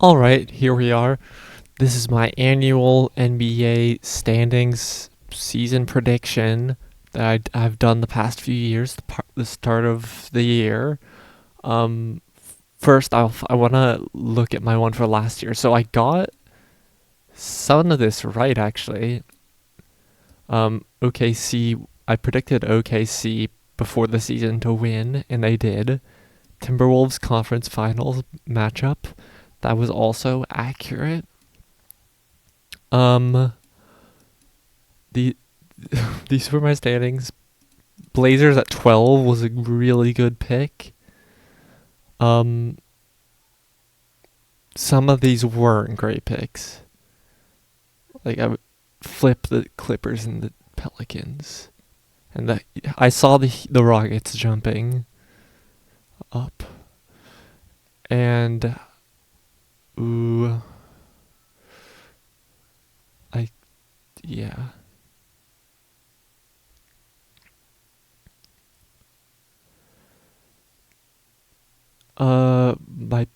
All right, here we are. This is my annual NBA standings season prediction that I've done the past few years, the start of the year. First, I want to look at my one for last year. So I got some of this right, actually. OKC, I predicted OKC before the season to win, and they did. Timberwolves conference finals matchup, that was also accurate. Um, the these were my standings. Blazers at 12 was a really good pick. Um, some of these weren't great picks. Like I would flip the Clippers and the Pelicans, and I saw the Rockets jumping up, and ooh, I yeah. My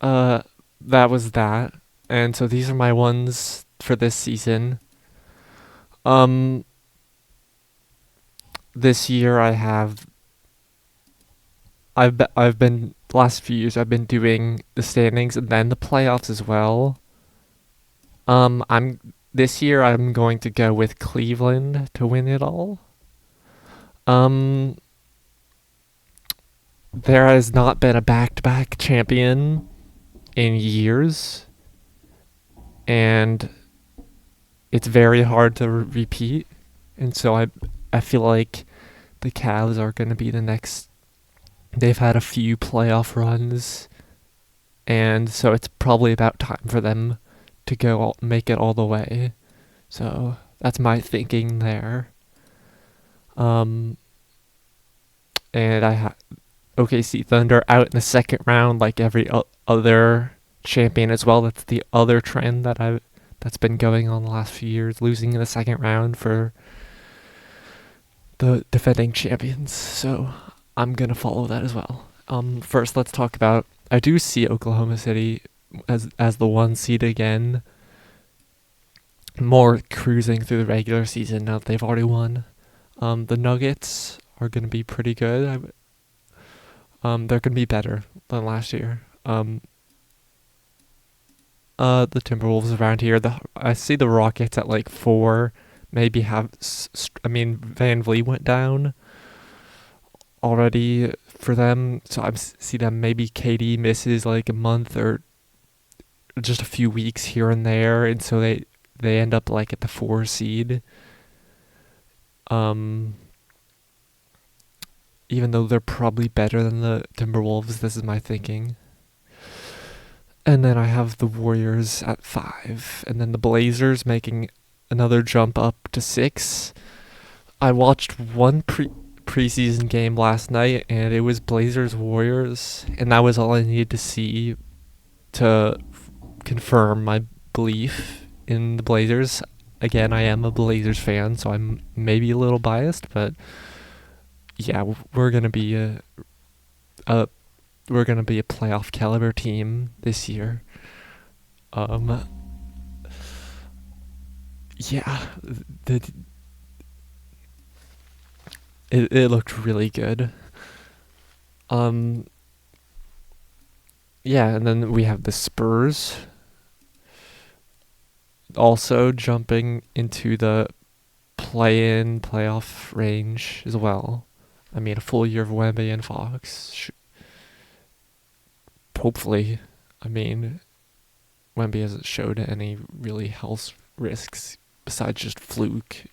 uh, that was that, and so these are my ones for this season. Um, this year I've been the last few years I've been doing the standings and then the playoffs as well. I'm this year I'm going to go with Cleveland to win it all. Um, there has not been a back-to-back champion in years, and it's very hard to repeat. And so I feel like the Cavs are going to be the next. They've had a few playoff runs, and so it's probably about time for them to make it all the way. So that's my thinking there. Um, and OKC Thunder out in the second round, like every other champion as well. That's the other trend that's been going on the last few years, losing in the second round for the defending champions. So I'm gonna follow that as well. First let's talk about. I do see Oklahoma City as the one seed again, more cruising through the regular season now that they've already won. The Nuggets are going to be pretty good. They're going to be better than last year. The Timberwolves around here. I see the Rockets at like 4. Maybe Van Vliet went down already for them, so I see them. Maybe KD misses like a month or just a few weeks here and there, and so they end up like at the 4 seed. Um, Even though they're probably better than the Timberwolves, this is my thinking. And then I have the Warriors at 5, and then the Blazers making another jump up to 6. I watched one preseason game last night, and it was Blazers Warriors, and that was all I needed to see to confirm my belief in the Blazers. Again, I am a Blazers fan, so I'm maybe a little biased, but yeah, we're gonna be a we're gonna be a playoff caliber team this year. Um, yeah, the it looked really good. Um, yeah, and then we have the Spurs also jumping into the play-in playoff range as well. I mean, a full year of Wemby and Fox. Hopefully, I mean, Wemby hasn't showed any really health risks besides just fluke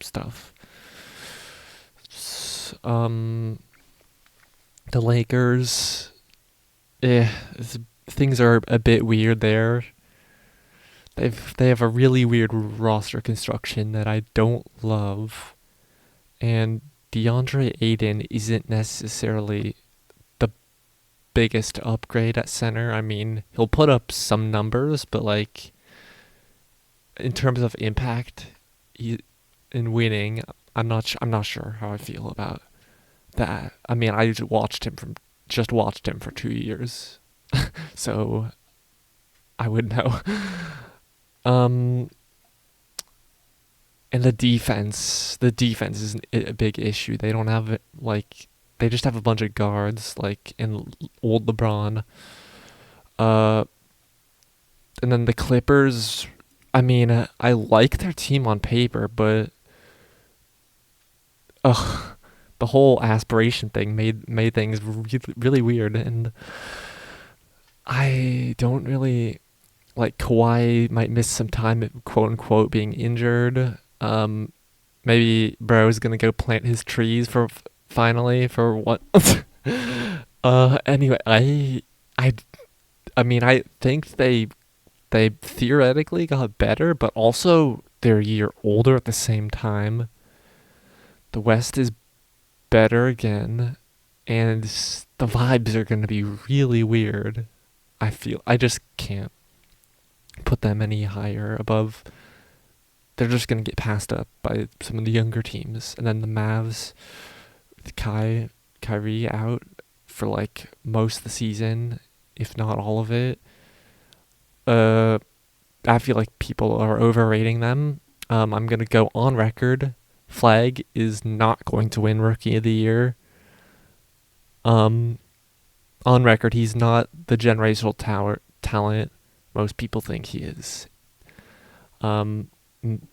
stuff. The Lakers, things are a bit weird there. They have a really weird roster construction that I don't love, and DeAndre Ayton isn't necessarily the biggest upgrade at center. I mean, he'll put up some numbers, but like in terms of impact, in winning, I'm not sure how I feel about that. I mean, I just watched him for 2 years. so I would know. um, and the defense is a big issue. They don't have like they just have a bunch of guards like in old LeBron. Uh, and then the Clippers. I mean, I like their team on paper, but ugh, the whole aspiration thing made things really weird, and I don't really like Kawhi might miss some time, quote unquote, being injured. Maybe Bro's gonna go plant his trees for finally for what? Anyway, I I mean, I think they theoretically got better, but also they're a year older at the same time. The West is better again, and the vibes are gonna be really weird. I just can't put them any higher above. They're just gonna get passed up by some of the younger teams, and then the Mavs with Kyrie out for like most of the season, if not all of it. I feel like people are overrating them. I'm gonna go on record. Flag is not going to win Rookie of the Year. Um, on record, he's not the generational talent most people think he is. Um,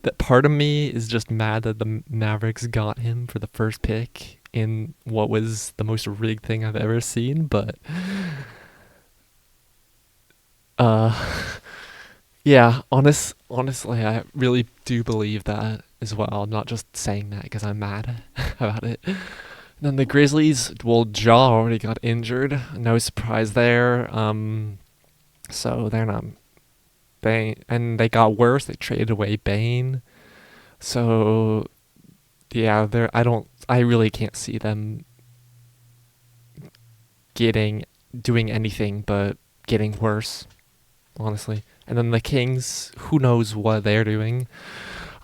that part of me is just mad that the Mavericks got him for the first pick in what was the most rigged thing I've ever seen, but uh yeah, honestly I really do believe that as well. I'm not just saying that because I'm mad about it. And then the Grizzlies, well, Jaw already got injured. No surprise there. So they're not they got worse. They traded away Bane. So yeah, I really can't see them getting doing anything but getting worse, honestly. And then the Kings, who knows what they're doing?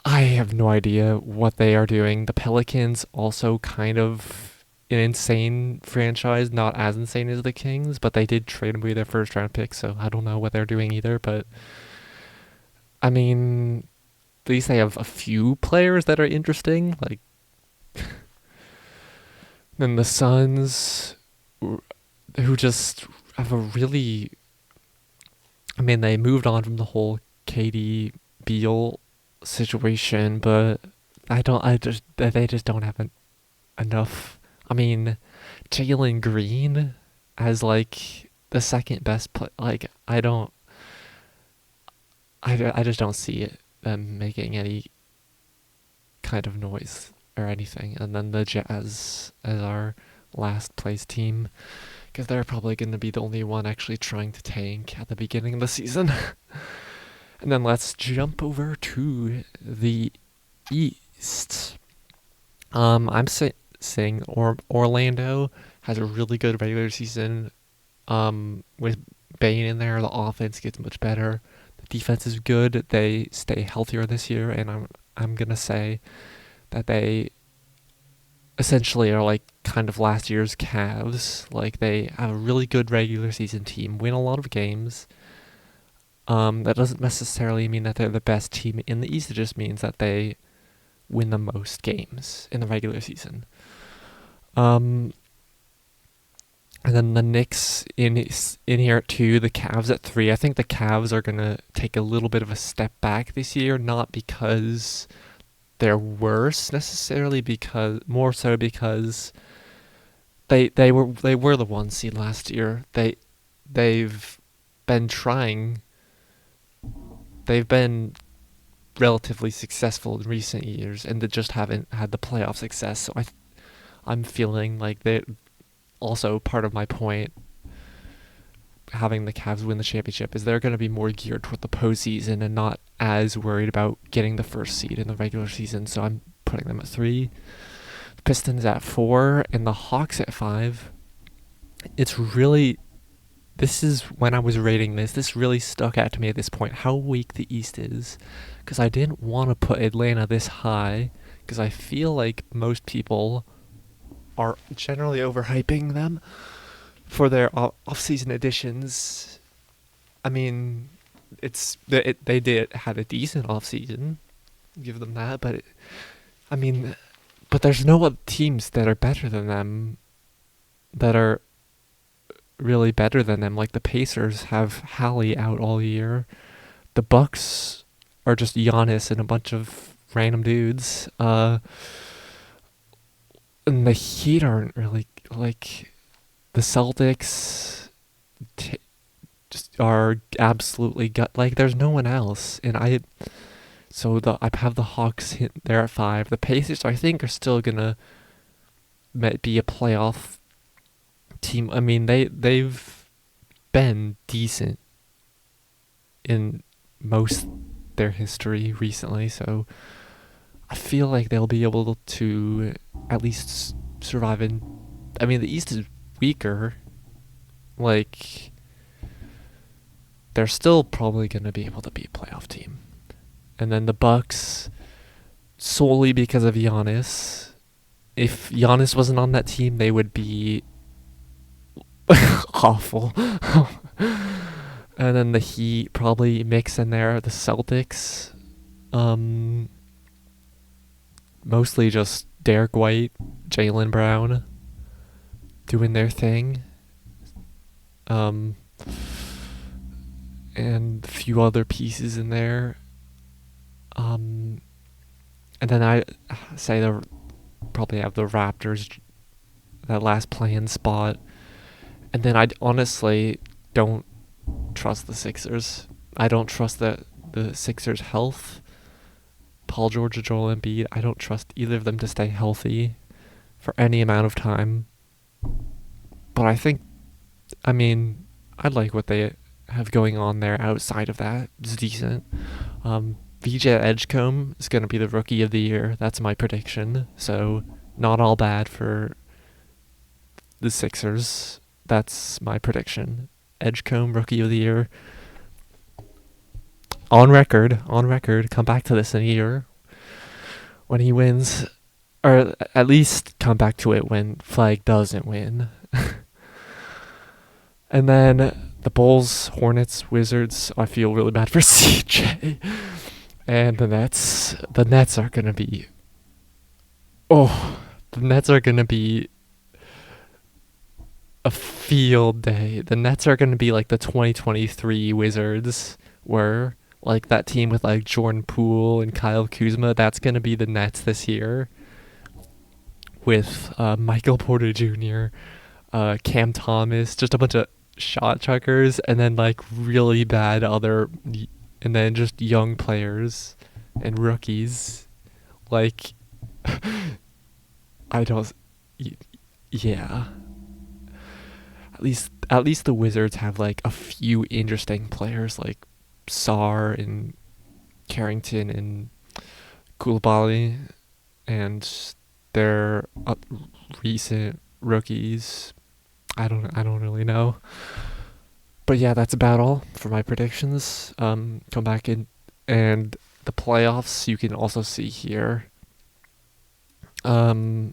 I have no idea what they are doing. The Pelicans also kind of an insane franchise, not as insane as the Kings, but they did trade away their first round pick, so I don't know what they're doing either, but I mean, at least they have a few players that are interesting. Like, then the Suns, who just have a really. I mean, they moved on from the whole KD Beal situation, but they just don't have enough. I mean, Jalen Green as like the second best play. Like, I just don't see it them making any kind of noise or anything. And then the Jazz as our last place team, because they're probably going to be the only one actually trying to tank at the beginning of the season. And then let's jump over to the East. I'm saying Orlando has a really good regular season. With Bane in there, the offense gets much better. The defense is good. They stay healthier this year, and I'm gonna say that they essentially are like kind of last year's Cavs. Like they have a really good regular season team, win a lot of games. That doesn't necessarily mean that they're the best team in the East. It just means that they win the most games in the regular season. And then the Knicks in here at 2, the Cavs at 3. I think the Cavs are gonna take a little bit of a step back this year, not because they're worse necessarily, because more so because they were the 1 seed last year. They've been trying. They've been relatively successful in recent years, and they just haven't had the playoff success. So I'm feeling like they also part of my point having the Cavs win the championship is they're going to be more geared toward the postseason and not as worried about getting the first seed in the regular season. So I'm putting them at 3. The Pistons at 4 and the Hawks at 5. It's really, this is when I was rating this really stuck out to me at this point how weak the East is, because I didn't want to put Atlanta this high because I feel like most people are generally overhyping them for their off-season additions, I mean, they did had a decent off season, give them that. But I mean, but there's no other teams that are better than them, that are really better than them. Like the Pacers have Hallie out all year. The Bucks are just Giannis and a bunch of random dudes. And the Heat aren't really like the Celtics. Just are absolutely gut. Like there's no one else, and I have the Hawks hit there at 5. The Pacers I think are still gonna be a playoff team. I mean they've been decent in most their history recently, so I feel like they'll be able to at least survive in. I mean, the East is weaker. Like, they're still probably going to be able to be a playoff team. And then the Bucks, solely because of Giannis. If Giannis wasn't on that team, they would be awful. And then the Heat probably mix in there. The Celtics, mostly just Derek White, Jaylen Brown doing their thing. And a few other pieces in there. And then I say they probably have the Raptors, that last play-in spot. And then I honestly don't trust the Sixers. I don't trust the Sixers' health. Paul George or Joel Embiid, I don't trust either of them to stay healthy for any amount of time. But I like what they have going on there outside of that. It's decent. VJ Edgecombe is going to be the Rookie of the Year. That's my prediction. So, not all bad for the Sixers. That's my prediction. Edgecombe, Rookie of the Year. On record, come back to this in a year when he wins. Or at least come back to it when Flag doesn't win. And then the Bulls, Hornets, Wizards. I feel really bad for CJ. And the Nets. The Nets are going to be... the Nets are going to be a field day. The Nets are going to be like the 2023 Wizards were. Like that team with like Jordan Poole and Kyle Kuzma. That's going to be the Nets this year. With Michael Porter Jr., Cam Thomas, just a bunch of shot chuckers, and then like really bad and then just young players and rookies. Like, yeah. At least the Wizards have like a few interesting players like Sarr and Carrington and Koulibaly, and their recent rookies. I don't really know. But yeah, that's about all for my predictions. Come back in, and the playoffs you can also see here. Yeah.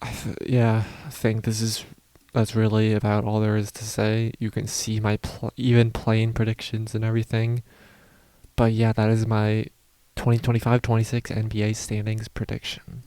I think that's really about all there is to say. You can see my even playing predictions and everything. But yeah, that is my 2025-26 NBA standings prediction.